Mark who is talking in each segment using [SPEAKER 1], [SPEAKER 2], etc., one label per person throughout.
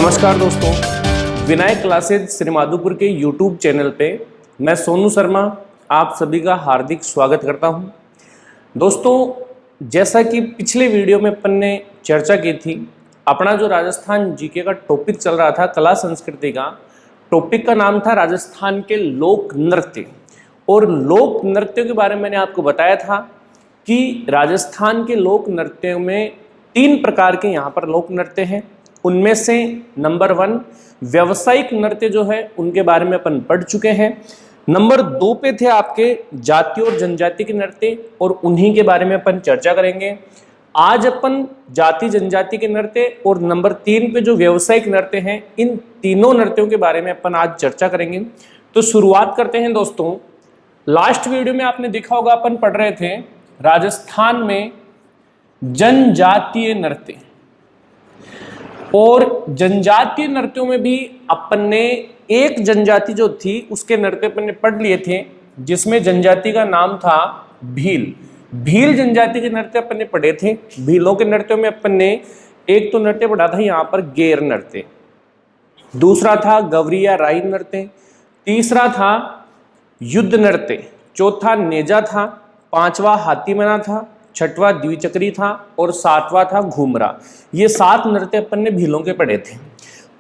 [SPEAKER 1] नमस्कार दोस्तों, विनायक क्लासेज श्रीमाधोपुर के YouTube चैनल पे मैं सोनू शर्मा आप सभी का हार्दिक स्वागत करता हूं। दोस्तों, जैसा कि पिछले वीडियो में अपन ने चर्चा की थी, अपना जो राजस्थान जीके का टॉपिक चल रहा था कला संस्कृति का, टॉपिक का नाम था राजस्थान के लोक नृत्य। और लोक नृत्यों के बारे में मैंने आपको बताया था कि राजस्थान के लोक नृत्यों में 3 प्रकार के यहाँ पर लोक नृत्य हैं। उनमें से नंबर 1 व्यावसायिक नृत्य जो है उनके बारे में अपन पढ़ चुके हैं। नंबर 2 पे थे आपके जाति और जनजाति के नृत्य और उन्हीं के बारे में अपन चर्चा करेंगे। आज अपन जाति जनजाति के नृत्य और नंबर 3 पे जो व्यावसायिक नृत्य हैं, इन तीनों नृत्यों के बारे में अपन आज चर्चा करेंगे। तो शुरुआत करते हैं दोस्तों। लास्ट वीडियो में आपने देखा होगा अपन पढ़ रहे थे राजस्थान में जनजातीय नृत्य, और जनजातीय नृत्यों में भी अपन ने एक जनजाति जो थी उसके नृत्य अपन ने पढ़ लिए थे, जिसमें जनजाति का नाम था भील। भील जनजाति के नृत्य अपन ने पढ़े थे। भीलों के नृत्यों में अपन ने एक तो नृत्य पढ़ा था यहाँ पर गेर नृत्य, दूसरा था गवरिया राई नृत्य, तीसरा था युद्ध नृत्य, चौथा नेजा था, 5वां हाथीमना था, 6वां द्विचक्री था और 7वां था घूमरा। ये 7 नृत्य अपन ने भीलों के पढ़े थे।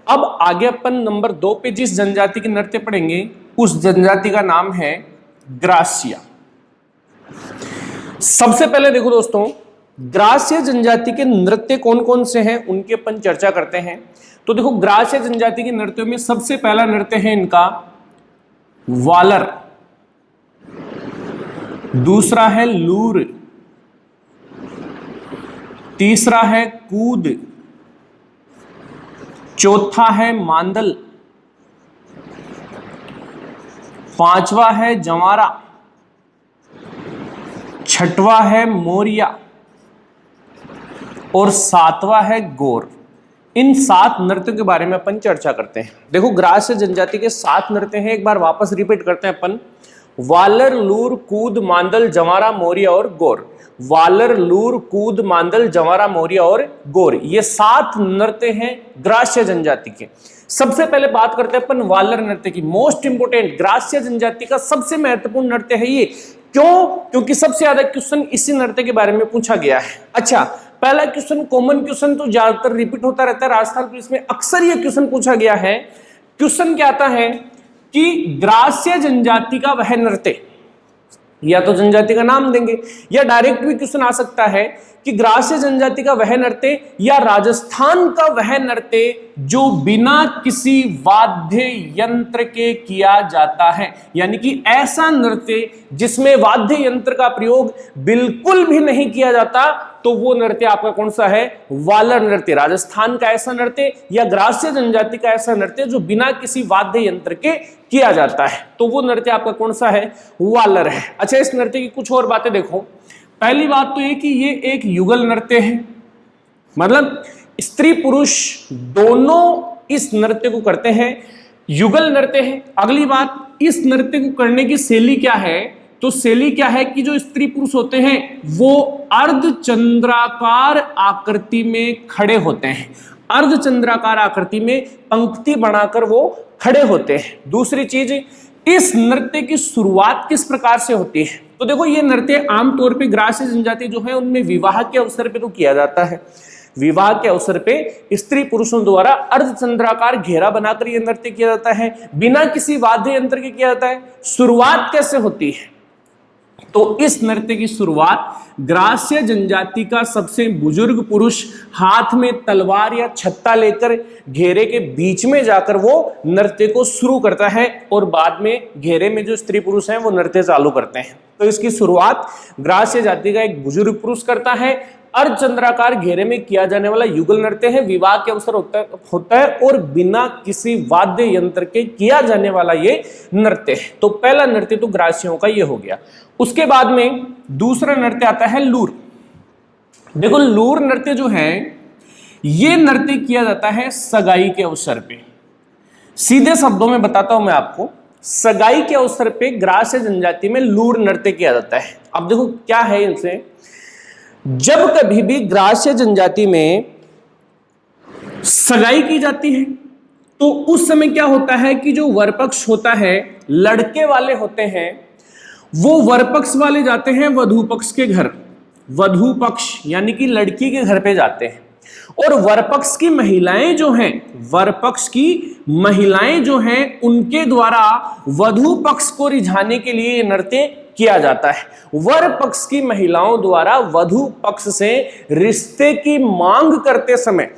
[SPEAKER 1] अब आगे अपन नंबर 2 पे जिस जनजाति के नृत्य पढ़ेंगे उस जनजाति का नाम है ग्रासिया। सबसे पहले देखो दोस्तों, ग्रासिया जनजाति के नृत्य कौन कौन से हैं उनकी अपन चर्चा करते हैं। तो देखो, ग्रासिया जनजाति के नृत्यों में सबसे पहला नृत्य है इनका वालर, दूसरा है लूर, तीसरा है कूद, चौथा है मांदल, 5वां है जंवारा, 6वां है मोरिया और 7वां है गोर। इन 7 नृत्यों के बारे में अपन चर्चा करते हैं। देखो, ग्रास्य जनजाति के 7 नृत्य हैं, एक बार वापस रिपीट करते हैं अपन। वालर, लूर, कूद, मांदल, जंवारा, मोरिया और गोर। वालर, लूर, कूद, मांदल, जंवारा, मोरिया और गोर, ये 7 नृत्य हैं ग्रास्य जनजाति के। सबसे पहले बात करते हैं अपन वालर नृत्य की। मोस्ट इंपोर्टेंट, ग्रास्य जनजाति का सबसे महत्वपूर्ण नृत्य है ये। क्यों? क्योंकि सबसे ज्यादा क्वेश्चन इसी नृत्य के बारे में पूछा गया है। अच्छा, पहला क्वेश्चन, कॉमन क्वेश्चन तो ज्यादातर रिपीट होता रहता है, राजस्थान पुलिस में अक्सर ये क्वेश्चन पूछा गया है। क्वेश्चन क्या आता है कि ग्रास्य जनजाति का वह नृत्य, या तो जनजाति का नाम देंगे, या डायरेक्ट भी क्वेश्चन आ सकता है कि ग्रास्य जनजाति का वह नृत्य या राजस्थान का वह नृत्य जो बिना किसी वाद्य यंत्र के किया जाता है। यानी कि ऐसा नृत्य जिसमें वाद्य यंत्र का प्रयोग बिल्कुल भी नहीं किया जाता, तो वो नृत्य आपका कौन सा है? वालर नृत्य। राजस्थान का ऐसा नृत्य या ग्रास्य जनजाति का ऐसा नृत्य जो बिना किसी वाद्य यंत्र के किया जाता है, तो वो नृत्य आपका कौन सा है? वालर है। अच्छा, इस नृत्य की कुछ और बातें देखो। पहली बात तो ये कि ये एक युगल नृत्य है, मतलब स्त्री पुरुष दोनों इस नृत्य को करते हैं, युगल नृत्य है। अगली बात, इस नृत्य को करने की शैली क्या है? तो शैली क्या है कि जो स्त्री पुरुष होते हैं वो अर्धचंद्राकार आकृति में खड़े होते हैं। अर्धचंद्राकार आकृति में पंक्ति बनाकर वो खड़े होते हैं। दूसरी चीज, इस नृत्य की शुरुआत किस प्रकार से होती है? तो देखो, ये नृत्य आमतौर पे ग्रास्य जनजाति जो है उनमें विवाह के अवसर पे तो किया जाता है। विवाह के अवसर पे स्त्री पुरुषों द्वारा अर्धचंद्राकार घेरा बनाकर यह नृत्य किया जाता है, बिना किसी वाद्य यंत्र के किया जाता है। शुरुआत कैसे होती है? तो इस नृत्य की शुरुआत ग्रास्य जनजाति का सबसे बुजुर्ग पुरुष हाथ में तलवार या छत्ता लेकर घेरे के बीच में जाकर वो नृत्य को शुरू करता है, और बाद में घेरे में जो स्त्री पुरुष हैं वो नृत्य चालू करते हैं। तो इसकी शुरुआत ग्रास्य जाति का एक बुजुर्ग पुरुष करता है। अर्धचंद्राकार घेरे में किया जाने वाला युगल नृत्य है, विवाह के अवसर होता है और बिना किसी वाद्य यंत्र के किया जाने वाला ये नृत्य है। तो पहला नृत्य तो ग्रासियों का ये हो गया। उसके बाद में दूसरा नृत्य आता है लूर। देखो, लूर नृत्य जो है ये नृत्य किया जाता है सगाई के अवसर पे। सीधे शब्दों में बताता हूं मैं आपको, सगाई के अवसर पे ग्रास्य जनजाति में लूर नृत्य किया जाता है। अब देखो क्या है इनसे, जब कभी भी ग्रास्य जनजाति में सगाई की जाती है तो उस समय क्या होता है कि जो वर पक्ष होता है, लड़के वाले होते हैं, वो वर पक्ष वाले जाते हैं वधू पक्ष के घर, वधू पक्ष यानी कि लड़की के घर पे जाते हैं, और वर पक्ष की महिलाएं जो हैं, वर पक्ष की महिलाएं जो हैं, उनके द्वारा वधू पक्ष को रिझाने के लिए नृत्य किया जाता है। वर पक्ष की महिलाओं द्वारा वधू पक्ष से रिश्ते की मांग करते समय,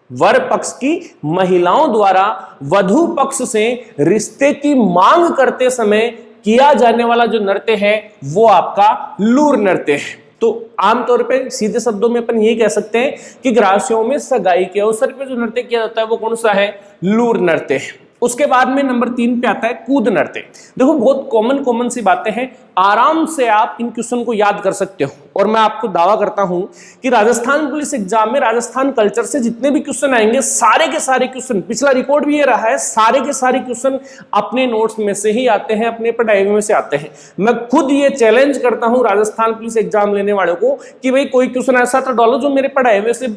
[SPEAKER 1] वर पक्ष की महिलाओं द्वारा वधू पक्ष से रिश्ते की मांग करते समय किया जाने वाला जो नृत्य है वो आपका लूर नृत्य है। तो आमतौर पे सीधे शब्दों में अपन ये कह सकते हैं कि ग्रासियों में सगाई के अवसर पे जो नृत्य किया जाता है वो कौन सा है, लूर नृत्य है। उसके बाद में नंबर 3 पे आता है कूद नृत्य। देखो बहुत कॉमन सी बातें हैं, आराम से आप इन क्वेश्चन को याद कर सकते हो, और मैं आपको दावा करता हूं कि राजस्थान पुलिस एग्जाम में राजस्थान कल्चर से जितने भी क्वेश्चन आएंगे, सारे के सारे क्वेश्चन, पिछला रिकॉर्ड भी ये रहा है, सारे के सारे क्वेश्चन अपने नोट्स में से ही आते हैं, अपने पढ़ाई में से आते हैं। मैं खुद ये चैलेंज करता हूं राजस्थान पुलिस एग्जाम लेने वालों को कि भाई कोई क्वेश्चन ऐसा तो डालो जो मेरे पढ़ाई में से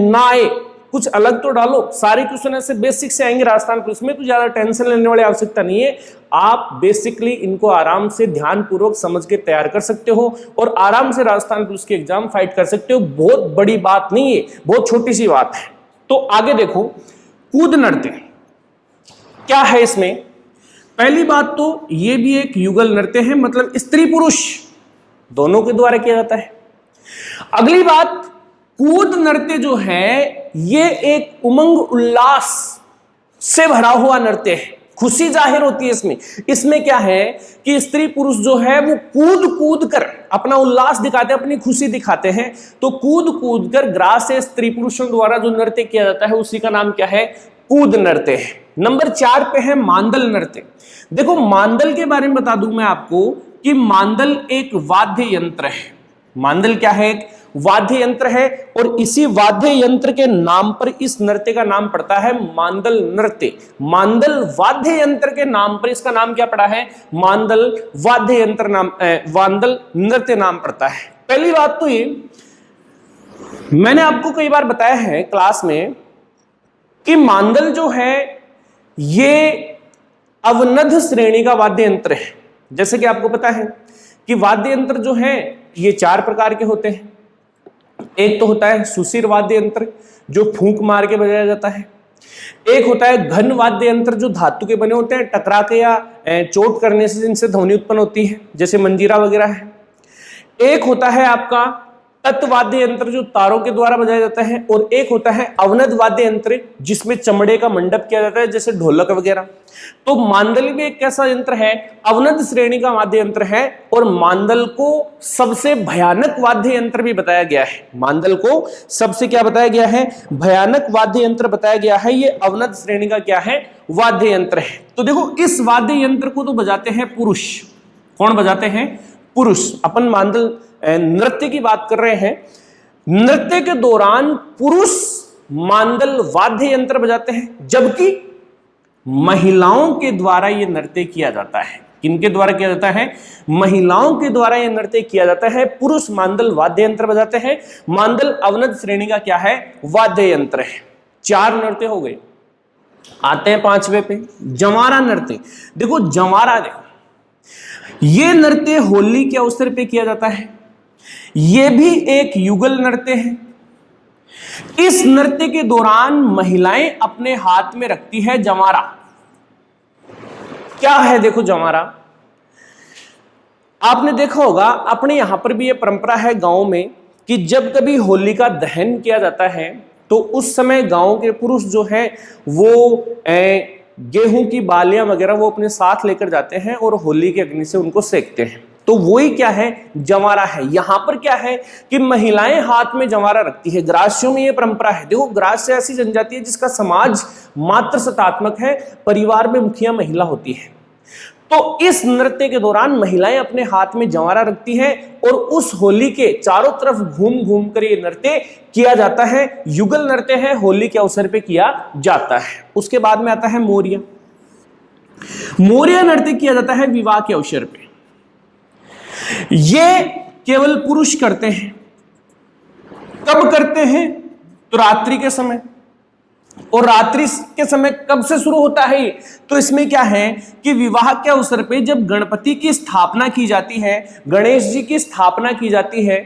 [SPEAKER 1] ना आए, कुछ अलग तो डालो। सारे क्वेश्चन ऐसे बेसिक से आएंगे राजस्थान पुलिस में, तो ज्यादा टेंशन लेने वाली आवश्यकता नहीं है। आप बेसिकली इनको आराम से ध्यानपूर्वक समझ के तैयार कर सकते हो और आराम से राजस्थान पुलिस के एग्जाम फाइट कर सकते हो। बहुत बड़ी बात नहीं है, बहुत छोटी सी बात है। तो आगे देखो, कूद नृत्य क्या है इसमें। पहली बात तो ये भी एक युगल नृत्य है, मतलब स्त्री पुरुष दोनों के द्वारा किया जाता है। अगली बात, कूद नृत्य जो है ये एक उमंग उल्लास से भरा हुआ नृत्य है, खुशी जाहिर होती है इसमें। इसमें क्या है कि स्त्री पुरुष जो है वो कूद कूद कर अपना उल्लास दिखाते हैं, अपनी खुशी दिखाते हैं। तो कूद कूद कर ग्रास स्त्री पुरुषों द्वारा जो नृत्य किया जाता है उसी का नाम क्या है, कूद नृत्य है। नंबर 4 पे है मांदल नृत्य। देखो मांदल के बारे में बता दूं मैं आपको कि मांदल एक वाद्य यंत्र है। मांदल क्या है, एक वाद्य यंत्र है, और इसी वाद्य यंत्र के नाम पर इस नृत्य का नाम पड़ता है मांदल नृत्य। मांदल वाद्य यंत्र के नाम पर इसका नाम क्या पड़ा है, मांदल वाद्य यंत्र नाम, मांदल नृत्य नाम पड़ता है। पहली बात तो ये, मैंने आपको कई बार बताया है क्लास में कि मांदल जो है ये अवनद श्रेणी का वाद्य यंत्र है। जैसे कि आपको पता है कि वाद्य यंत्र जो है ये 4 प्रकार के होते हैं। एक तो होता है सुशिर वाद्य यंत्र जो फूंक मार के बजाया जाता है। एक होता है घन वाद्य यंत्र जो धातु के बने होते हैं, टकरा के या चोट करने से जिनसे ध्वनि उत्पन्न होती है, जैसे मंजीरा वगैरह है। एक होता है आपका तत्वाद्य यंत्र जो तारों के द्वारा बजाया जाता है, और एक होता है अवनद वाद्य यंत्र जिसमें चमड़े का मंडप किया जाता है, जैसे ढोलक वगैरह। तो मांदल भी एक कैसा यंत्र है, अवनद श्रेणी का वाद्य यंत्र है, और मांदल को सबसे भयानक वाद्य यंत्र भी बताया गया है। मांदल को सबसे क्या बताया गया है, भयानक वाद्य यंत्र बताया गया है। ये अवनद श्रेणी का क्या है, वाद्य यंत्र है। तो देखो इस वाद्य यंत्र को तो बजाते हैं पुरुष। कौन बजाते हैं, पुरुष। अपन मांदल नृत्य की बात कर रहे हैं। नृत्य के दौरान पुरुष मांदल वाद्य यंत्र बजाते हैं, जबकि महिलाओं के द्वारा यह नृत्य किया जाता है। किनके द्वारा किया जाता है, महिलाओं के द्वारा यह नृत्य किया जाता है। पुरुष मांदल वाद्य यंत्र बजाते हैं। मांदल अवनद श्रेणी का क्या है, वाद्य यंत्र है। 4 नृत्य हो गए। आते हैं 5वें पे, जंवारा नृत्य। देखो जंवारा, ये नृत्य होली के अवसर पे किया जाता है। यह भी एक युगल नृत्य है। इस नृत्य के दौरान महिलाएं अपने हाथ में रखती है जंवारा। क्या है देखो जंवारा, आपने देखा होगा अपने यहां पर भी यह परंपरा है गांव में कि जब कभी होली का दहन किया जाता है तो उस समय गांव के पुरुष जो है वो गेहूं की बालियां वगैरह वो अपने साथ लेकर जाते हैं और होली के अग्नि से उनको सेकते हैं। तो वही क्या है, जंवारा है। यहां पर क्या है कि महिलाएं हाथ में जंवारा रखती है। ग्रास्यों में यह परंपरा है। देखो ग्रास्य ऐसी जनजाति है जिसका समाज मात्र सत्तात्मक है, परिवार में मुखिया महिला होती है। तो इस नृत्य के दौरान महिलाएं अपने हाथ में जंवारा रखती हैं और उस होली के चारों तरफ घूम घूम कर यह नृत्य किया जाता है। युगल नृत्य है, होली के अवसर पे किया जाता है। उसके बाद में आता है मोरिया। मोरिया नृत्य किया जाता है विवाह के अवसर पे। ये केवल पुरुष करते हैं। कब करते हैं, तो रात्रि के समय। और रात्रि के समय कब से शुरू होता है ये? तो इसमें क्या है कि विवाह के अवसर पे जब गणपति की स्थापना की जाती है, गणेश जी की स्थापना की जाती है,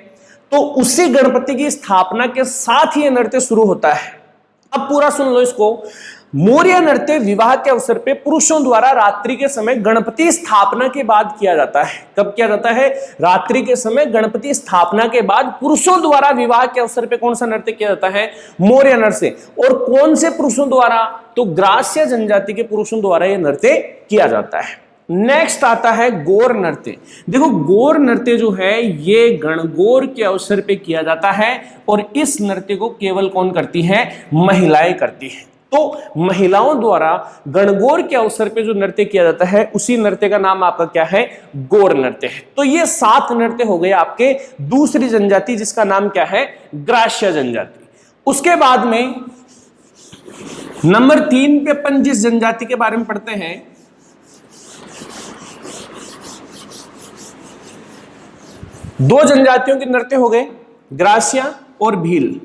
[SPEAKER 1] तो उसी गणपति की स्थापना के साथ ही नृत्य शुरू होता है। अब पूरा सुन लो इसको। मौर्य नृत्य विवाह के अवसर पे पुरुषों द्वारा रात्रि के समय गणपति स्थापना के बाद किया जाता है। कब किया जाता है? रात्रि के समय गणपति स्थापना के बाद पुरुषों द्वारा विवाह के अवसर पे कौन सा नृत्य किया जाता है? मौर्य नृत्य। और कौन से पुरुषों द्वारा? तो ग्रास्य जनजाति के पुरुषों द्वारा यह नृत्य किया जाता है। नेक्स्ट आता है गौर नृत्य। देखो गौर नृत्य जो है ये गणगौर के अवसर पे किया जाता है और इस नृत्य को केवल कौन करती है? महिलाएं करती है। तो महिलाओं द्वारा गणगौर के अवसर पे जो नृत्य किया जाता है उसी नृत्य का नाम आपका क्या है? गौर नृत्य है। तो ये 7 नृत्य हो गए आपके दूसरी जनजाति जिसका नाम क्या है? ग्रास्य जनजाति। उसके बाद में नंबर 3 पे अपन जिस जनजाति के बारे में पढ़ते हैं, दो जनजातियों के नृत्य हो गए, ग्रासिया और भील।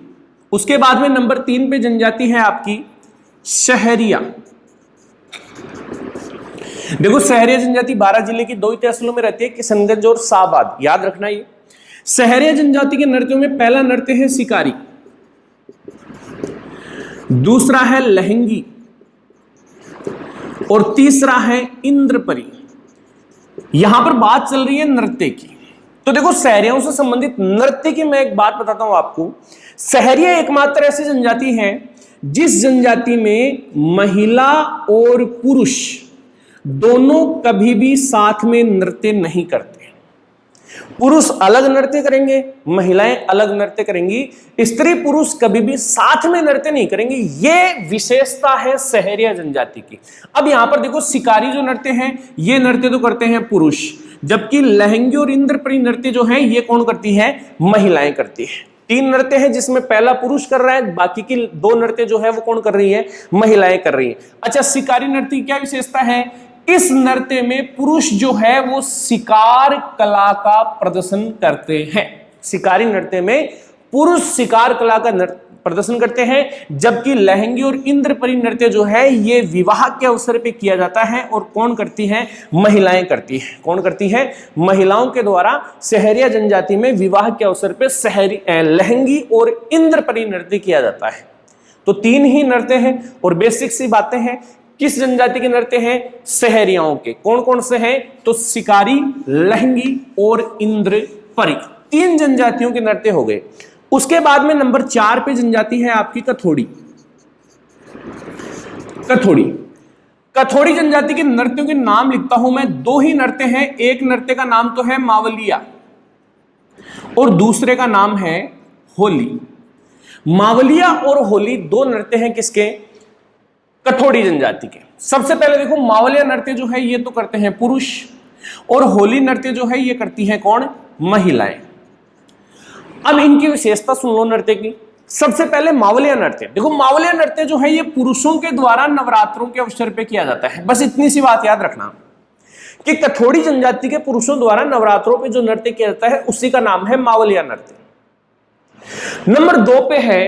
[SPEAKER 1] उसके बाद में नंबर 3 पे जनजाति है आपकी सहरिया। देखो सहरिया जनजाति 12 जिले की 2 ही तहसीलों में रहती है, किशनगंज और शाहबाद। याद रखना ये। सहरिया जनजाति के नृत्यों में पहला नृत्य है शिकारी, दूसरा है लहंगी और तीसरा है इंद्रपरी। यहां पर बात चल रही है नृत्य की। तो देखो सहरियाओं से संबंधित नृत्य की मैं एक बात बताता हूं आपको। सहरिया एकमात्र ऐसी जनजाति है जिस जनजाति में महिला और पुरुष दोनों कभी भी साथ में नृत्य नहीं करते। पुरुष अलग नृत्य करेंगे, महिलाएं अलग नृत्य करेंगी, स्त्री पुरुष कभी भी साथ में नृत्य नहीं करेंगे। यह विशेषता है सहरिया जनजाति की। अब यहां पर देखो शिकारी जो नृत्य हैं ये नृत्य तो करते हैं पुरुष, जबकि लहंगी और इंद्रपरी नृत्य जो है ये कौन करती है? महिलाएं करती है। 3 नृत्य है जिसमें पहला पुरुष कर रहा है, बाकी की 2 नृत्य जो है वो कौन कर रही है? महिलाएं कर रही है। अच्छा शिकारी नृत्य की क्या विशेषता है? इस नृत्य में पुरुष जो है वो शिकार कला का प्रदर्शन करते हैं। शिकारी नृत्य में पुरुष शिकार कला का प्रदर्शन करते हैं, जबकि लहंगी और इंद्रपरी नृत्य जो है ये विवाह के अवसर पे किया जाता है और कौन करती है? महिलाएं करती है। कौन करती है? महिलाओं के द्वारा सहरिया जनजाति में विवाह के अवसर पे लहंगी और इंद्रपरी नृत्य किया जाता है। तो 3 ही नृत्य हैं और बेसिक सी बातें हैं। किस जनजाति के नृत्य हैं? सहरियाओं के। कौन कौन से हैं? तो शिकारी, लहंगी और इंद्रपरी। 3 जनजातियों के नृत्य हो गए। उसके बाद में नंबर 4 पे जनजाति है आपकी कथोड़ी। कथोड़ी जनजाति के नृत्यों के नाम लिखता हूं मैं। 2 ही नृत्य हैं। एक नृत्य का नाम तो है मावलिया और दूसरे का नाम है होली। मावलिया और होली 2 नृत्य हैं किसके? कथोड़ी जनजाति के। सबसे पहले देखो मावलिया नृत्य जो है ये तो करते हैं पुरुष और होली नृत्य जो है ये करती है कौन? महिलाएं। अब इनकी विशेषता सुन लो नृत्य की। सबसे पहले मावलिया नृत्य। देखो मावलिया नृत्य जो है ये पुरुषों के द्वारा नवरात्रों के अवसर पे किया जाता है। बस इतनी सी बात याद रखना कि कथोड़ी जनजाति के पुरुषों द्वारा नवरात्रों पे जो नृत्य किया जाता है उसी का नाम है मावलिया नृत्य। नंबर 2 पे है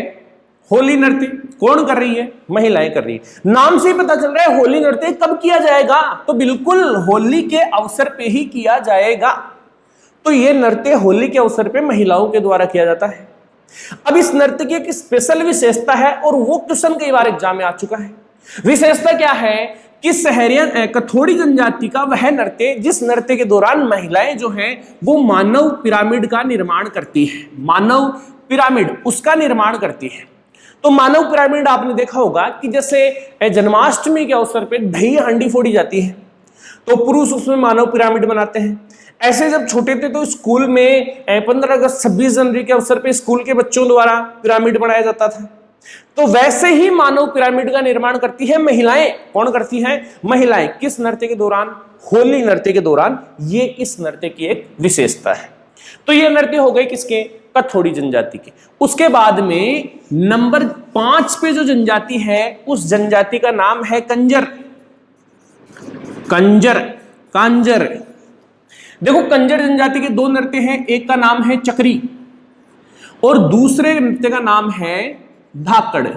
[SPEAKER 1] होली नृत्य। कौन कर रही है? महिलाएं कर रही है। नाम से ही पता चल रहा है होली नृत्य कब किया जाएगा? तो बिल्कुल होली के अवसर पे ही किया जाएगा। तो यह नृत्य होली के अवसर पे महिलाओं के द्वारा किया जाता है। अब इस नृत्य की एक स्पेशल विशेषता है और वो क्वेश्चन कई बार एग्जाम में आ चुका है। विशेषता क्या है कि सहरिया कथोड़ी जनजाति का वह नृत्य जिस नृत्य के दौरान महिलाएं जो हैं वो मानव पिरामिड का निर्माण करती है। मानव पिरामिड उसका निर्माण करती है। तो मानव पिरामिड आपने देखा होगा कि जैसे जन्माष्टमी के अवसर पे दही हांडी फोड़ी जाती है तो पुरुष उसमें मानव पिरामिड बनाते हैं। ऐसे जब छोटे थे तो स्कूल में 15 अगस्त 26 जनवरी के अवसर पे स्कूल के बच्चों द्वारा पिरामिड बनाया जाता था। तो वैसे ही मानव पिरामिड का निर्माण करती है महिलाएं। कौन करती हैं? महिलाएं। किस नृत्य के दौरान? होली नृत्य के दौरान। ये इस नृत्य की एक विशेषता है। तो ये नृत्य हो गए किसके? कथोड़ी जनजाति के। उसके बाद में नंबर 5 पे जो जनजाति है उस जनजाति का नाम है कंजर। कांजर। देखो कंजर जनजाति के 2 नृत्य हैं। एक का नाम है चक्री और दूसरे नृत्य का नाम है धाकड़।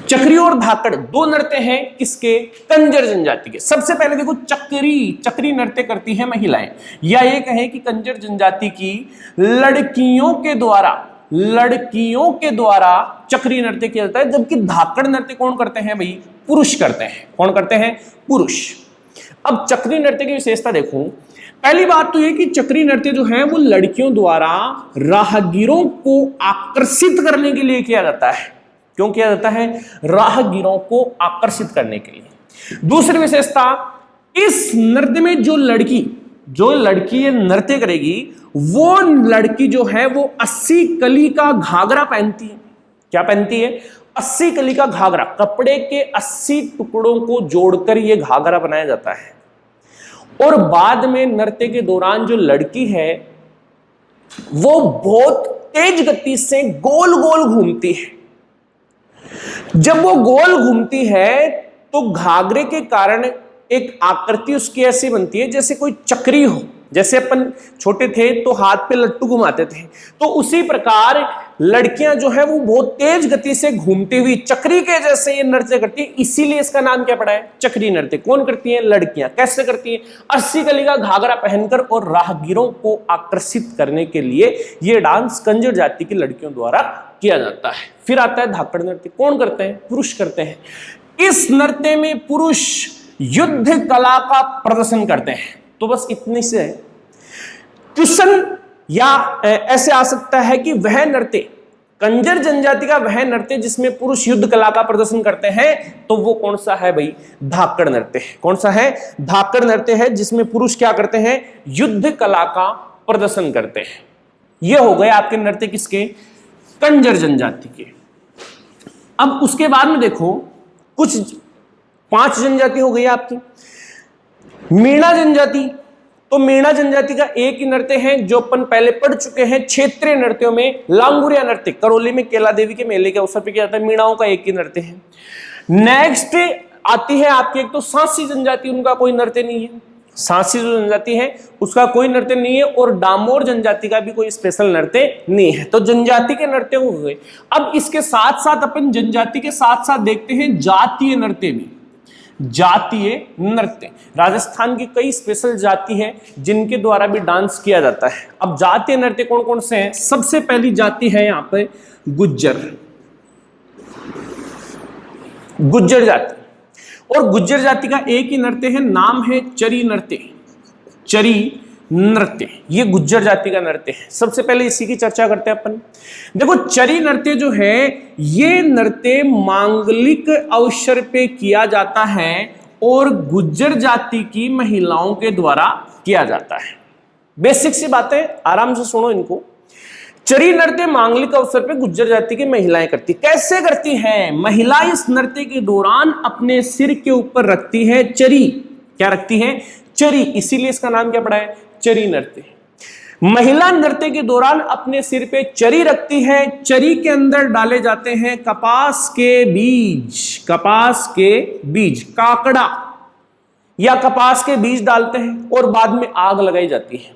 [SPEAKER 1] चक्री और धाकड़ दो नृत्य हैं किसके? कंजर जनजाति के। सबसे पहले देखो चक्री नृत्य करती है महिलाएं, या ये कहें कि कंजर जनजाति की लड़कियों के द्वारा चक्री नृत्य किया जाता है, जबकि धाकड़ नृत्य कौन करते हैं भाई? पुरुष करते हैं। कौन करते हैं? पुरुष। अब चक्री नृत्य की विशेषता देखो। पहली बात तो ये कि चक्री नृत्य जो है वो लड़कियों द्वारा राहगीरों को आकर्षित करने के लिए किया जाता है। क्यों किया जाता है? राहगीरों को आकर्षित करने के लिए। दूसरी विशेषता, इस नृत्य में जो लड़की ये नृत्य करेगी, वो लड़की जो है वो 80 कली का घाघरा पहनती है। क्या पहनती है? 80 कली का घाघरा। कपड़े के 80 टुकड़ों को जोड़कर ये घाघरा बनाया जाता है। और बाद में नृत्य के दौरान जो लड़की है वो बहुत तेज गति से गोल गोल घूमती है। जब वो गोल घूमती है तो घाघरे के कारण एक आकृति उसकी ऐसी बनती है जैसे कोई चक्री हो। जैसे अपन छोटे थे तो हाथ पे लट्टू घुमाते थे, तो उसी प्रकार लड़कियां जो है वो बहुत तेज गति से घूमती हुई चक्री के जैसे ये नृत्य करती है। इसीलिए इसका नाम क्या पड़ा है? चक्री नृत्य। कौन करती है? लड़कियां। कैसे करती है? 80 कली का घाघरा पहनकर और राहगीरों को आकर्षित करने के लिए ये डांस कंजर जाति की लड़कियों द्वारा किया जाता है। फिर आता है धाकड़ नृत्य। कौन करते हैं? पुरुष करते हैं। इस नृत्य में पुरुष युद्ध कला का प्रदर्शन करते हैं। तो बस इतने से क्वेश्चन या ऐसे आ सकता है कि वह नृत्य, कंजर जनजाति का वह नृत्य जिसमें पुरुष युद्ध कला का प्रदर्शन करते हैं, तो वो कौन सा है भाई? धाकड़ नृत्य है। कौन सा है? धाकड़ नृत्य है, जिसमें पुरुष क्या करते हैं? युद्ध कला का प्रदर्शन करते हैं। ये हो गए आपके नृत्य किसके? कंजर जनजाति के। अब उसके बाद में देखो कुछ 5 जनजाति हो गई आपकी। मीणा जनजाति। तो मीणा जनजाति का एक ही नृत्य है जो अपन पहले पढ़ चुके हैं क्षेत्रीय नृत्यों में, लांगुरिया नृत्य। करौली में केला देवी के मेले के अवसर पर किया जाता है। मीणाओं का एक ही नृत्य है। नेक्स्ट आती है आपकी एक तो सांसी जनजाति, उनका कोई नृत्य नहीं है। सांसी जो जनजाति है उसका कोई नृत्य नहीं है, और डामोर जनजाति का भी कोई स्पेशल नृत्य नहीं है। तो जनजाति के नृत्य हो गए। अब इसके साथ साथ अपन जनजाति के साथ साथ देखते हैं जातीय नृत्य भी। जातीय नृत्य, राजस्थान की कई स्पेशल जाति हैं जिनके द्वारा भी डांस किया जाता है। अब जातीय नृत्य कौन कौन से हैं? सबसे पहली जाति है यहाँ पे गुज्जर जाति। और गुज्जर जाति का एक ही नृत्य है, नाम है चरी नृत्य। ये गुज्जर जाति का नृत्य है। सबसे पहले इसी की चर्चा करते हैं अपन। देखो चरी नृत्य जो है ये नृत्य मांगलिक अवसर पे किया जाता है और गुज्जर जाति की महिलाओं के द्वारा किया जाता है। बेसिक सी बातें, आराम से सुनो इनको। चरी नृत्य मांगलिक अवसर पे गुज्जर जाति की महिलाएं करती। कैसे करती हैं? महिला इस नृत्य के दौरान अपने सिर के ऊपर रखती है चरी। क्या रखती है? चरी। इसीलिए इसका नाम क्या पड़ा है? चरी नृत्य। महिला नृत्य के दौरान अपने सिर पे चरी रखती है। चरी के अंदर डाले जाते हैं कपास के बीज, काकड़ा या कपास के बीज डालते हैं और बाद में आग लगाई जाती है।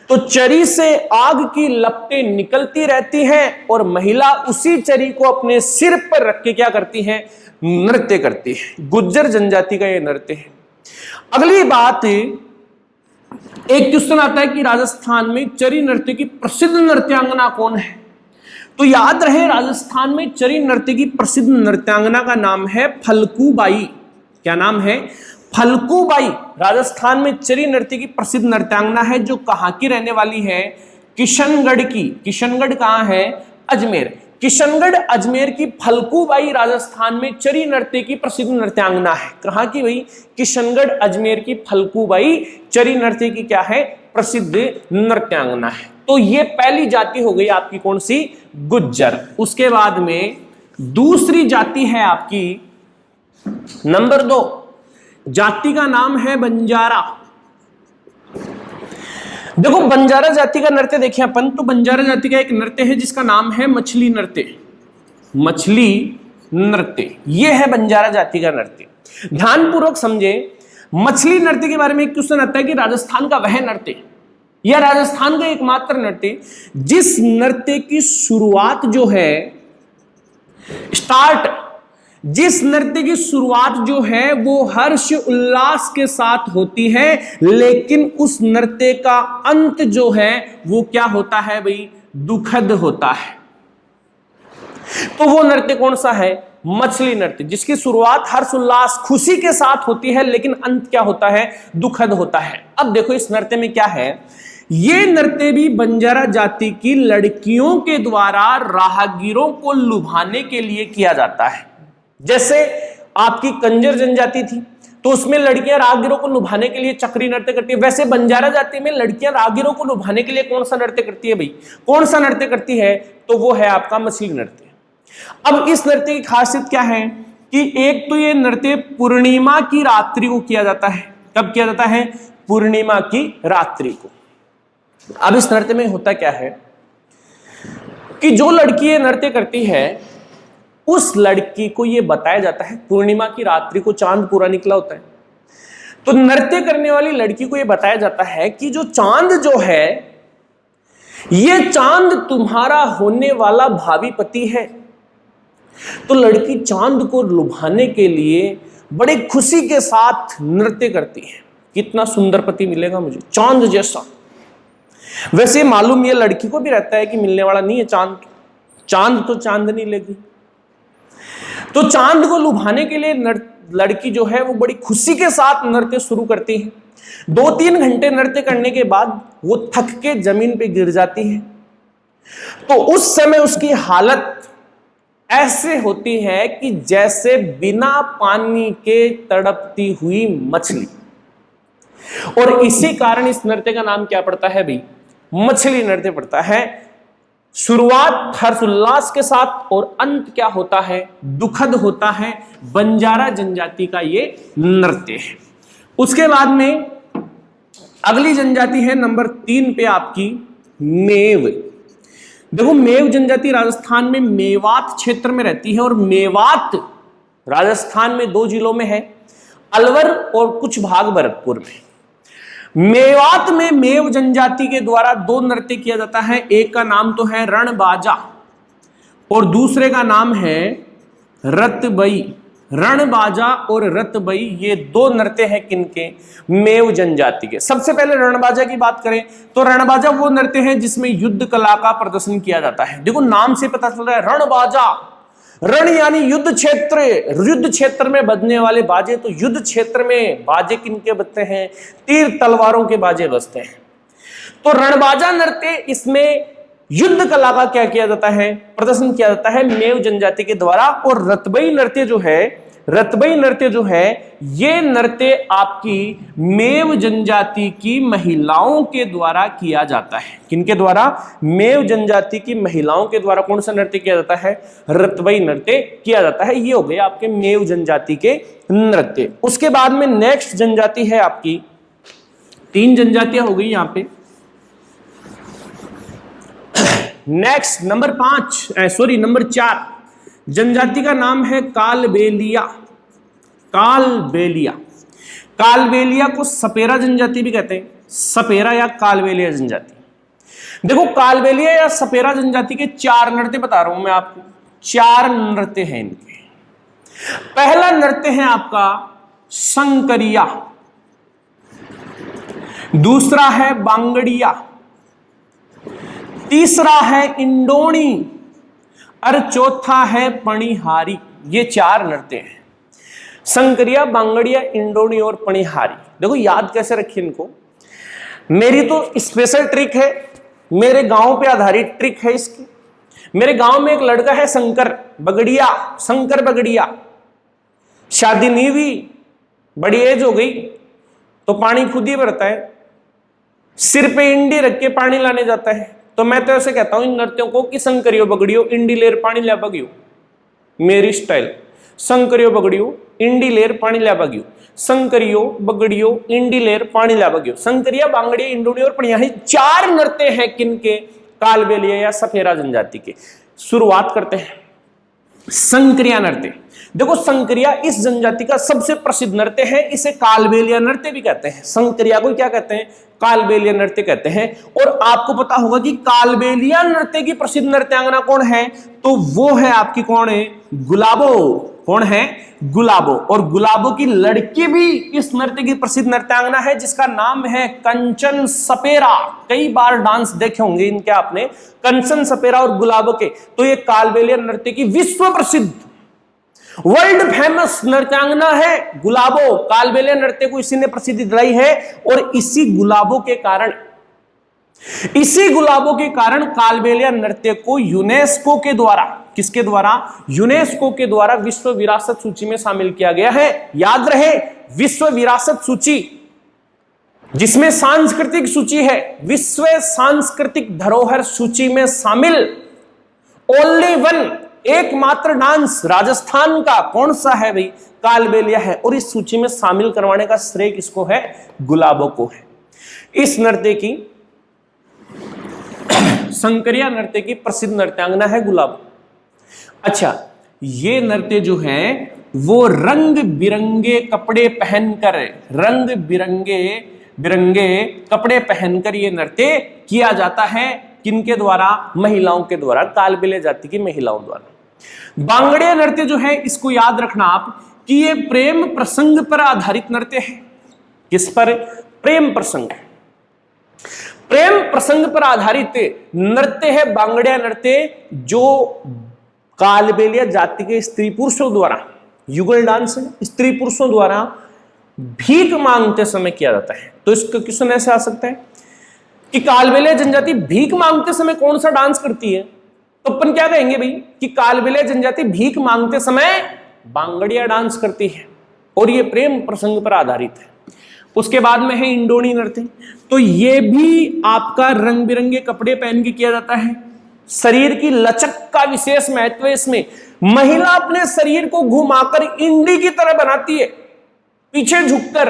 [SPEAKER 1] तो चरी से आग की लपटें निकलती रहती हैं और महिला उसी चरी को अपने सिर पर रख के क्या करती है? नृत्य करती है। गुज्जर जनजाति का यह नृत्य है। अगली बात, एक क्वेश्चन आता है कि राजस्थान में चरी नृत्य की प्रसिद्ध नृत्यांगना कौन है? तो याद रहे राजस्थान में चरी नृत्य की प्रसिद्ध नृत्यांगना का नाम है फल्गुबाई। क्या नाम है? फल्गुबाई। राजस्थान में चरी नृत्य की प्रसिद्ध नृत्यांगना है जो कहां की रहने वाली है? किशनगढ़ की। किशनगढ़ कहां है? अजमेर। किशनगढ़ अजमेर की फल्गुबाई राजस्थान में चरी नृत्य की प्रसिद्ध नृत्यांगना है। कहां की भाई? किशनगढ़ अजमेर की फल्गुबाई चरी नृत्य की क्या है? प्रसिद्ध नृत्यांगना है। तो ये पहली जाति हो गई आपकी कौन सी? गुज्जर। उसके बाद में दूसरी जाति है आपकी नंबर 2, जाति का नाम है बंजारा। देखो बंजारा जाति का नृत्य देखिए अपन, तो बंजारा जाति का एक नृत्य है जिसका नाम है मछली नृत्य। यह है बंजारा जाति का नृत्य। ध्यानपूर्वक समझे। मछली नृत्य के बारे में एक क्वेश्चन आता है कि राजस्थान का वह नृत्य या राजस्थान का एकमात्र नृत्य जिस नृत्य की शुरुआत जो है, स्टार्ट जिस नृत्य की शुरुआत जो है वो हर्ष उल्लास के साथ होती है, लेकिन उस नृत्य का अंत जो है वो क्या होता है भाई, दुखद होता है। तो वो नृत्य कौन सा है, मछली नृत्य, जिसकी शुरुआत हर्ष उल्लास खुशी के साथ होती है लेकिन अंत क्या होता है, दुखद होता है। अब देखो इस नृत्य में क्या है, ये नृत्य भी बंजारा जाति की लड़कियों के द्वारा राहगीरों को लुभाने के लिए किया जाता है। जैसे आपकी कंजर जनजाति थी तो उसमें लड़कियां राहगीरों को लुभाने के लिए चक्री नृत्य करती है, वैसे बंजारा जाति में लड़कियां राहगीरों को लुभाने के लिए कौन सा नृत्य करती है भाई, कौन सा नृत्य करती है, तो वो है आपका मछली नृत्य। अब इस नृत्य की खासियत क्या है कि एक तो ये नृत्य पूर्णिमा की रात्रि को किया जाता है। कब किया जाता है, पूर्णिमा की रात्रि को। अब इस नृत्य में होता क्या है कि जो लड़की ये नृत्य करती है उस लड़की को ये बताया जाता है, पूर्णिमा की रात्रि को चांद पूरा निकला होता है, तो नृत्य करने वाली लड़की को ये बताया जाता है कि जो चांद जो है ये चांद तुम्हारा होने वाला भावी पति है। तो लड़की चांद को लुभाने के लिए बड़े खुशी के साथ नृत्य करती है, कितना सुंदर पति मिलेगा मुझे, चांद जैसा। वैसे मालूम ये लड़की को भी रहता है कि मिलने वाला नहीं है चांद, चांद तो चांद नहीं लेगी। तो चांद को लुभाने के लिए लड़की जो है वो बड़ी खुशी के साथ नृत्य शुरू करती है। 2-3 घंटे नृत्य करने के बाद वो थक के जमीन पे गिर जाती है। तो उस समय उसकी हालत ऐसे होती है कि जैसे बिना पानी के तड़पती हुई मछली। और इसी कारण इस नृत्य का नाम क्या पड़ता है भाई, मछली नृत्य पड़ता है। शुरुआत हर्षोल्लास के साथ और अंत क्या होता है, दुखद होता है। बंजारा जनजाति का ये नृत्य है। उसके बाद में अगली जनजाति है नंबर 3 पे आपकी मेव। देखो मेव जनजाति राजस्थान में मेवात क्षेत्र में रहती है और मेवात राजस्थान में 2 जिलों में है, अलवर और कुछ भाग भरतपुर में। मेवात में मेव जनजाति के द्वारा 2 नृत्य किया जाता है, एक का नाम तो है रणबाजा और दूसरे का नाम है रतबई। रणबाजा और रतबई ये 2 नृत्य हैं किनके, मेव जनजाति के। सबसे पहले रणबाजा की बात करें तो रणबाजा वो नृत्य है जिसमें युद्ध कला का प्रदर्शन किया जाता है। देखो नाम से पता चल रहा है रणबाजा, रण यानी युद्ध क्षेत्र, युद्ध क्षेत्र में बजने वाले बाजे। तो युद्ध क्षेत्र में बाजे किनके बजते हैं, तीर तलवारों के बाजे बजते हैं। तो रणबाजा नृत्य, इसमें युद्ध कला का क्या किया जाता है, प्रदर्शन किया जाता है मेव जनजाति के द्वारा। और रतबई नृत्य जो है, रतबई नृत्य जो है ये नृत्य आपकी मेव जनजाति की महिलाओं के द्वारा किया जाता है। किनके द्वारा, मेव जनजाति की महिलाओं के द्वारा कौन सा नृत्य किया जाता है, रतबई नृत्य किया जाता है। ये हो गए आपके मेव जनजाति के नृत्य। उसके बाद में नेक्स्ट जनजाति है आपकी, 3 जनजातियां हो गई यहां पे। नेक्स्ट नंबर 4 जनजाति का नाम है कालबेलिया। कालबेलिया, कालबेलिया को सपेरा जनजाति भी कहते हैं, सपेरा या कालबेलिया जनजाति। देखो कालबेलिया या सपेरा जनजाति के 4 नृत्य बता रहा हूं मैं आपको, 4 नृत्य हैं इनके। पहला नृत्य है आपका संकरिया, दूसरा है बांगड़िया, तीसरा है इंडोनी और चौथा है पणिहारी। ये 4 नृत्य हैं, संकरिया, बांगड़िया, इंडोनी और पणिहारी। देखो याद कैसे रखिए इनको, मेरी तो स्पेशल ट्रिक है, मेरे गांव पे आधारित ट्रिक है इसकी। मेरे गांव में एक लड़का है शंकर बगड़िया, शंकर बगड़िया, शादी नहीं हुई, बड़ी एज हो गई तो पानी खुद ही भरता है, सिर पे इंडी रख के पानी लाने जाता है। तो मैं तो ऐसे कहता हूं इन नृत्यों को कि संकरियो बगड़ियो इंडी लेर पानी ला बगियो, मेरी स्टाइल। संकरियो बगड़ियो इंडी लेर पानी ला बगियो, संकरियो बगड़ियो इंडी लेर पानी ला बगियो। संकरिया, बांगड़िया, इंडोनी और पणिहारी 4 नृत्य हैं किनके, कालबेलिया या सपेरा जनजाति के। शुरुआत करते हैं संकरिया नृत्य। देखो संकरिया इस जनजाति का सबसे प्रसिद्ध नृत्य है, इसे कालबेलिया नृत्य भी कहते हैं। संकरिया को क्या कहते हैं, कालबेलिया नृत्य कहते हैं। और आपको पता होगा कि कालबेलिया नृत्य की प्रसिद्ध नृत्यांगना कौन है, तो वो है आपकी कौन है, गुलाबो। कौन है? गुलाबो। और गुलाबो की लड़की भी इस नृत्य की प्रसिद्ध नृत्यांगना है जिसका नाम है कंचन सपेरा। कई बार डांस देखे होंगे इनके आपने, कंचन सपेरा और गुलाबो के। तो ये कालबेलिया नृत्य की विश्व प्रसिद्ध, वर्ल्ड फेमस नृत्यांगना है गुलाबो। कालबेलिया नृत्य को इसी ने प्रसिद्धि दिलाई है और इसी गुलाबो के कारण कालबेलिया नृत्य को यूनेस्को के द्वारा, किसके द्वारा? यूनेस्को के द्वारा विश्व विरासत सूची में शामिल किया गया है। याद रहे, विश्व विरासत सूची जिसमें सांस्कृतिक सूची है, विश्व सांस्कृतिक धरोहर सूची में शामिल ओनली वन, एकमात्र डांस राजस्थान का कौन सा है भाई? कालबेलिया है। और इस सूची में शामिल करवाने का श्रेय किसको है? गुलाबो को है। इस नृत्य की, संकरिया नृत्य की प्रसिद्ध नृत्यांगना है गुलाबो। अच्छा, ये नृत्य जो है वो रंग बिरंगे कपड़े पहनकर, रंग बिरंगे कपड़े पहनकर ये नृत्य किया जाता है। किनके द्वारा? महिलाओं के द्वारा, कालबेलिया जाति की महिलाओं द्वारा। बांगड़िया नृत्य जो है, इसको याद रखना आप कि ये प्रेम प्रसंग पर आधारित नृत्य है। किस पर? प्रेम प्रसंग। प्रेम प्रसंग पर आधारित नृत्य है बांगड़िया नृत्य, जो कालबेलिया जाति के स्त्री पुरुषों द्वारा, युगल डांस है, स्त्री पुरुषों द्वारा भीख मांगते समय किया जाता है। तो इसका क्वेश्चन ऐसे आ सकता है कि कालबेलिया जनजाति भीख मांगते समय कौन सा डांस करती है? तो अपन क्या कहेंगे भाई कि कालबेलिया जनजाति भीख मांगते समय बांगड़िया डांस करती है और ये प्रेम प्रसंग पर आधारित है। उसके बाद में है इंडोनी नृत्य। तो ये भी आपका रंग बिरंगे कपड़े पहन के किया जाता है। शरीर की लचक का विशेष महत्व है इसमें। महिला अपने शरीर को घुमाकर इंडी की तरह बनाती है, पीछे झुककर।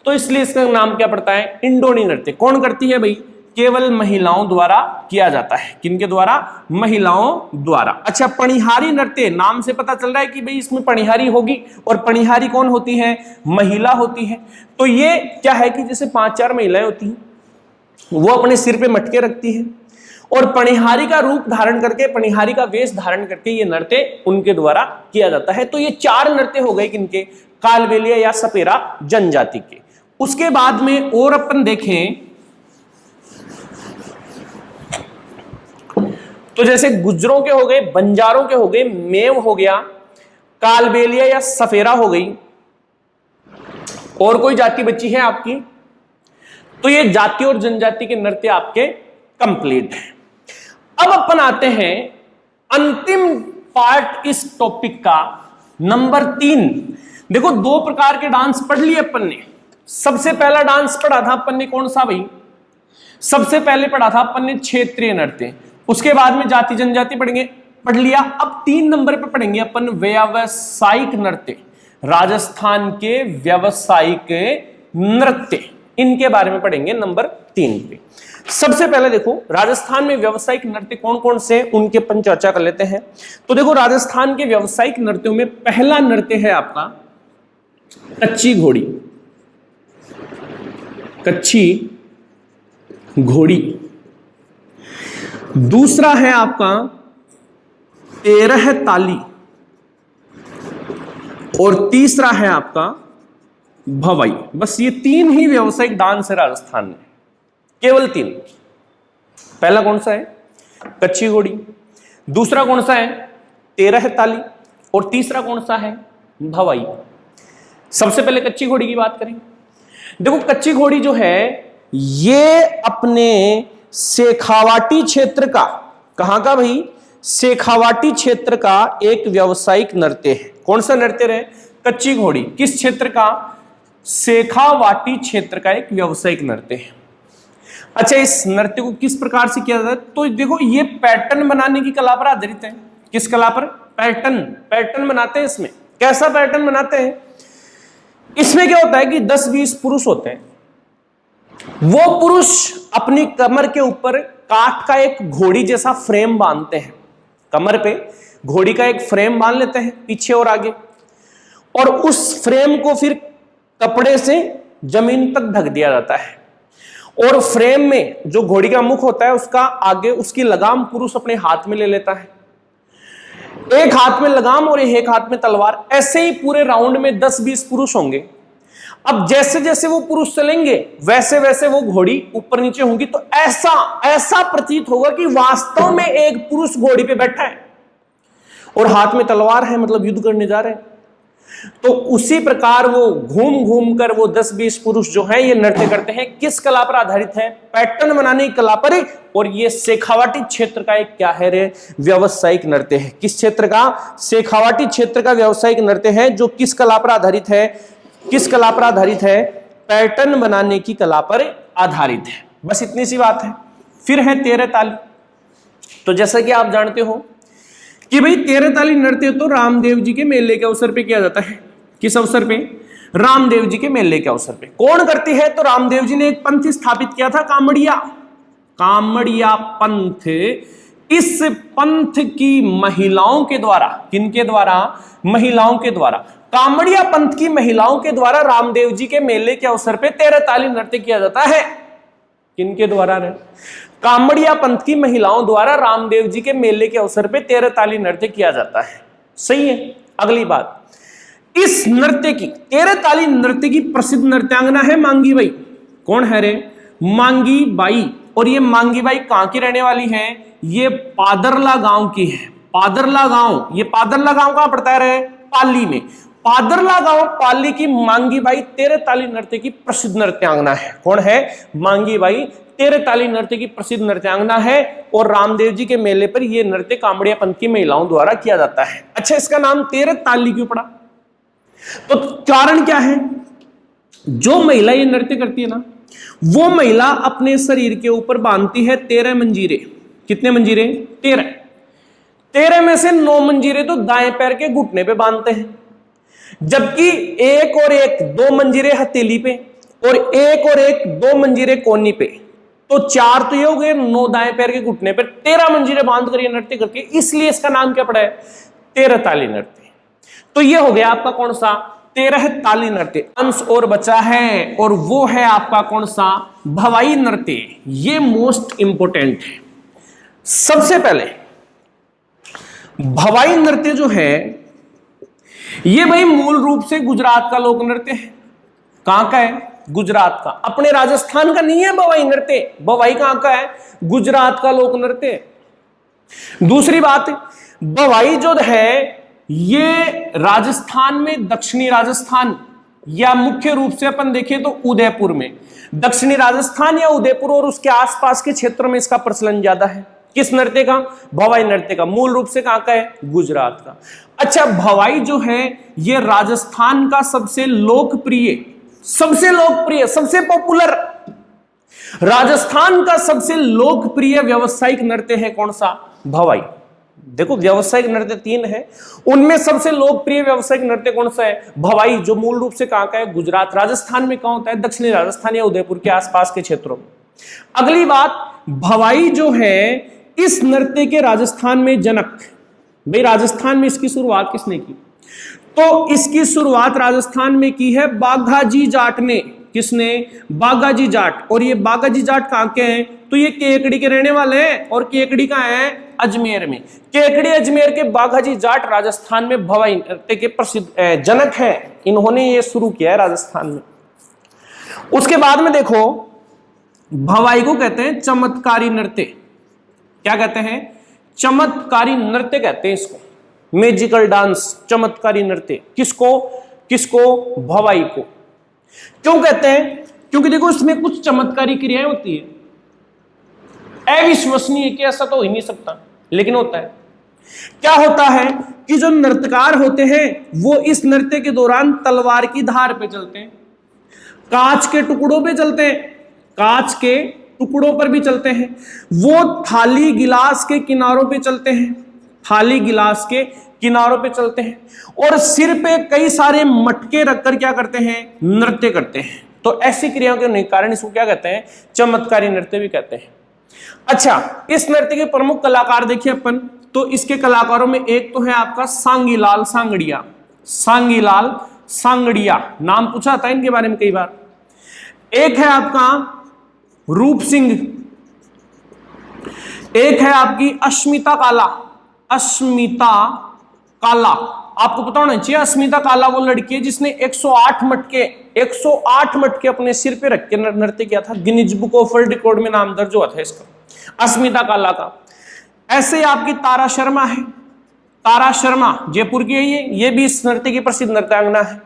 [SPEAKER 1] तो इसलिए इसका नाम क्या पड़ता है? इंडोनी नृत्य। कौन करती है भाई? केवल महिलाओं द्वारा किया जाता है। किनके द्वारा? महिलाओं द्वारा। अच्छा, पणिहारी नृत्य, नाम से पता चल रहा है कि भाई इसमें पणिहारी होगी, और पणिहारी कौन होती है? महिला होती है। तो ये क्या है कि जैसे 5-4 महिलाएं होती हैं, वो अपने सिर पे मटके रखती है और पणिहारी का रूप धारण करके, पणिहारी का वेश धारण करके ये नृत्य उनके द्वारा किया जाता है। तो ये 4 नृत्य हो गए किनके? कालबेलिया या सपेरा जनजाति के। उसके बाद में और अपन देखें तो जैसे गुज्जरों के हो गए, बंजारों के हो गए, मेव हो गया, कालबेलिया या सफेरा हो गई, और कोई जाति बची है आपकी? तो ये जाति और जनजाति के नृत्य आपके कंप्लीट है। अब अपन आते हैं अंतिम पार्ट इस टॉपिक का, नंबर 3। देखो, 2 प्रकार के डांस पढ़ लिए अपन ने। सबसे पहला डांस पढ़ा था अपन ने कौन सा भाई? सबसे पहले पढ़ा था अपन ने क्षेत्रीय नृत्य। उसके बाद में जाति जनजाति पढ़ लिया। अब 3 नंबर पे पढ़ेंगे अपन व्यावसायिक नृत्य। राजस्थान के व्यावसायिक नृत्य, इनके बारे में पढ़ेंगे नंबर 3 पे। सबसे पहले देखो, राजस्थान में व्यावसायिक नृत्य कौन कौन से, उनके अपन चर्चा कर लेते हैं। तो देखो, राजस्थान के व्यावसायिक नृत्यों में पहला नृत्य है आपका कच्ची घोड़ी। कच्ची घोड़ी। दूसरा है आपका 13 ताली, और तीसरा है आपका भवाई। बस ये 3 ही व्यावसायिक डांस है राजस्थान में, केवल 3। पहला कौन सा है? कच्ची घोड़ी। दूसरा कौन सा है? 13 ताली। और तीसरा कौन सा है? भवाई। सबसे पहले कच्ची घोड़ी की बात करें। देखो, कच्ची घोड़ी जो है ये अपने शेखावाटी क्षेत्र का, कहां का भाई? शेखावाटी क्षेत्र का एक व्यावसायिक नृत्य है। कौन सा नृत्य है? कच्ची घोड़ी। किस क्षेत्र का? शेखावाटी क्षेत्र का एक व्यावसायिक नृत्य है। अच्छा, इस नृत्य को किस प्रकार से किया जाता है? तो देखो, ये पैटर्न बनाने की कला पर आधारित है। किस कला पर? पैटर्न बनाते हैं इसमें। कैसा पैटर्न बनाते हैं? इसमें क्या होता है कि 10-20 पुरुष होते हैं। वो पुरुष अपनी कमर के ऊपर काठ का एक घोड़ी जैसा फ्रेम बांधते हैं। कमर पे घोड़ी का एक फ्रेम बांध लेते हैं, पीछे और आगे, और उस फ्रेम को फिर कपड़े से जमीन तक ढक दिया जाता है। और फ्रेम में जो घोड़ी का मुख होता है, उसका आगे उसकी लगाम पुरुष अपने हाथ में ले लेता है। एक हाथ में लगाम और एक हाथ में तलवार, ऐसे ही पूरे राउंड में 10-20 पुरुष होंगे। अब जैसे जैसे वो पुरुष चलेंगे वैसे वैसे वो घोड़ी ऊपर नीचे होंगी, तो ऐसा ऐसा प्रतीत होगा कि वास्तव में एक पुरुष घोड़ी पे बैठा है और हाथ में तलवार है, मतलब युद्ध करने जा रहे हैं। तो उसी प्रकार वो घूम घूम कर वो 10-20 पुरुष जो हैं ये नृत्य करते हैं। किस कला पर आधारित है? पैटर्न बनाने की कला पर। और ये शेखावाटी क्षेत्र का एक क्या है रे? व्यावसायिक नृत्य है। किस क्षेत्र का? शेखावाटी क्षेत्र का व्यावसायिक नृत्य है, जो किस कला पर आधारित है? किस कला पर आधारित है? पैटर्न बनाने की कला पर आधारित है। बस इतनी सी बात है। फिर है तेरह ताली। तो जैसा कि आप जानते हो कि भाई तेरह ताली नृत्य तो रामदेव जी के मेले के अवसर पे किया जाता है। किस अवसर पे? रामदेव जी के मेले के अवसर पे। कौन करती है? तो रामदेव जी ने एक पंथ स्थापित किया था, कामड़िया। कामड़िया पंथ। इस पंथ की महिलाओं के द्वारा, किनके द्वारा? महिलाओं के द्वारा। कामड़िया पंथ की महिलाओं के द्वारा रामदेव जी के मेले के अवसर पे तेरह ताली नृत्य किया जाता है। किनके द्वारा? कामड़िया पंथ की महिलाओं द्वारा रामदेव जी के मेले के अवसर पे तेरह ताली नृत्य किया जाता है। सही है। अगली बात, इस नृत्य की, तेरह ताली नृत्य की प्रसिद्ध नृत्यांगना है मांगी बाई। कौन है रे? मांगी बाई। और ये मांगी बाई कहां की रहने वाली है? ये पादरला गांव की है। पादरला गांव, ये पादरला गांव कहां पड़ता है? पाली में। पादरला गांव पाली की मांगी बाई तेरह ताली नृत्य की प्रसिद्ध नृत्यांगना है। कौन है? मांगी बाई तेरह ताली नृत्य की प्रसिद्ध नृत्यांगना है। और रामदेव जी के मेले पर यह नृत्य कामड़िया पंथ की महिलाओं द्वारा किया जाता है। अच्छा, इसका नाम तेरह ताली क्यों पड़ा? तो कारण क्या है? जो महिला ये नृत्य करती है ना, वो महिला अपने शरीर के ऊपर बांधती है 13 मंजीरे। कितने मंजीरे? 13। 13 में से 9 मंजीरे तो दाएं पैर के घुटने पे बांधते हैं, जबकि एक और एक 2 मंजीरे हथेली पे और एक और एक 2 मंजीरे कोहनी पे। तो 4 तो ये हो गए, 9 दाएं पैर के घुटने पे, 13 मंजीरे बांध कर ये नृत्य करके, इसलिए इसका नाम क्या पड़ा है? तेरह ताली नृत्य। तो ये हो गया आपका कौन सा? तेरह ताली नृत्य। अंश और बचा है, और वो है आपका कौन सा? भवाई नृत्य। ये मोस्ट इंपोर्टेंट है। सबसे पहले भवाई नृत्य जो है ये भाई मूल रूप से गुजरात का लोक नृत्य है। कहां का है? गुजरात का। अपने राजस्थान का नहीं है भवाई नृत्य। भवाई कहां का है? गुजरात का लोक नृत्य। दूसरी बात, भवाई जो है ये राजस्थान में, दक्षिणी राजस्थान या मुख्य रूप से अपन देखें तो उदयपुर में, दक्षिणी राजस्थान या उदयपुर और उसके आसपास के क्षेत्र में इसका प्रचलन ज्यादा है। किस नृत्य का? भवाई नृत्य का। मूल रूप से कहां का है? गुजरात का। अच्छा, भवाई जो है ये राजस्थान का सबसे लोकप्रिय, सबसे पॉपुलर, राजस्थान का सबसे लोकप्रिय व्यावसायिक नृत्य है कौन सा? भवाई। देखो, व्यावसायिक नृत्य 3 है, उनमें सबसे लोकप्रिय व्यावसायिक नृत्य कौन सा है? भवाई, जो मूल रूप से कहां का है? गुजरात। राजस्थान में कहां होता है? दक्षिणी राजस्थान या उदयपुर के आसपास के क्षेत्रों में। अगली बात, भवाई जो है इस नृत्य के राजस्थान में जनक, भाई राजस्थान में इसकी शुरुआत किसने की? तो इसकी शुरुआत राजस्थान में की है बाघाजी जाट ने। किसने? बाघाजी जाट। और ये बाघाजी जाट कहां के हैं? तो ये केकड़ी के रहने वाले हैं। और केकड़ी कहां है? अजमेर में। केकड़ी अजमेर के बाघाजी जाट राजस्थान में भवाई नृत्य के प्रसिद्ध जनक हैं। इन्होंने ये शुरू किया है राजस्थान में। उसके बाद में देखो, भवाई को कहते हैं चमत्कारी नृत्य। क्या कहते हैं? चमत्कारी नृत्य कहते हैं इसको। मैजिकल डांस, चमत्कारी नृत्य। किसको? भवाई को। क्यों कहते हैं? क्योंकि देखो इसमें कुछ चमत्कारी क्रियाएं होती है। अविश्वसनीय कि ऐसा तो हो ही नहीं सकता, लेकिन होता है। क्या होता है कि जो नृत्यकार होते हैं वो इस नृत्य के दौरान तलवार की धार पे चलते हैं, कांच के टुकड़ों पे चलते हैं, कांच के टुकड़ों पर भी चलते हैं, वो थाली गिलास के किनारों पे चलते हैं, थाली गिलास के किनारों पे चलते हैं, और सिर पे कई सारे मटके रखकर क्या करते हैं? नृत्य करते हैं। तो ऐसी क्रियाओं के कारण इसको क्या कहते हैं? चमत्कारी नृत्य भी कहते हैं। अच्छा, इस नृत्य के प्रमुख कलाकार देखिए अपन, तो इसके कलाकारों में एक तो है आपका सांगीलाल सांगड़िया। सांगीलाल सांगड़िया नाम पूछा था इनके बारे में कई बार। एक है आपका रूप सिंह, एक है आपकी अस्मिता काला। अस्मिता काला, आपको पता होना चाहिए अस्मिता काला वो लड़की है जिसने 108 मटके अपने सिर पे रख के नृत्य किया था। Guinness book of world record में नाम दर्ज हुआ था इसका, अस्मिता काला का। ऐसे आपकी तारा शर्मा है, तारा शर्मा जयपुर की है ये भी इस नृत्य की प्रसिद्ध नृत्यांगना है।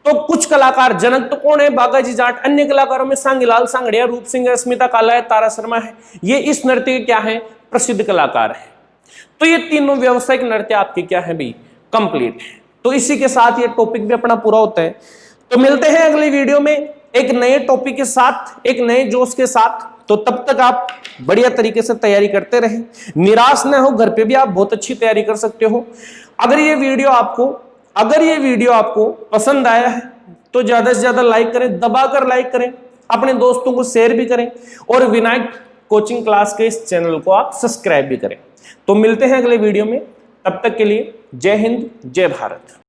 [SPEAKER 1] तो कुछ कलाकार, जनक तो कौन है, बागाजी जाट, अन्य कलाकारों में सांगीलाल सांगड़िया, रूप सिंह, अस्मिता काला है, तारा शर्मा है, ये इस नृत्य के क्या है, प्रसिद्ध कलाकार है। तो ये तीनों व्यावसायिक नृत्य आपके क्या है भाई, कंप्लीट है। तो इसी के साथ ये टॉपिक भी अपना पूरा होता है। तो मिलते हैं अगली वीडियो में एक नए टॉपिक के साथ, एक नए जोश के साथ। तो तब तक आप बढ़िया तरीके से तैयारी करते रहें, निराश न हो, घर पे भी आप बहुत अच्छी तैयारी कर सकते हो। अगर ये वीडियो आपको पसंद आया है तो ज्यादा से ज्यादा लाइक करें, दबाकर लाइक करें, अपने दोस्तों को शेयर भी करें और विनायक कोचिंग क्लास के इस चैनल को आप सब्सक्राइब भी करें। तो मिलते हैं अगले वीडियो में, तब तक के लिए जय हिंद, जय भारत।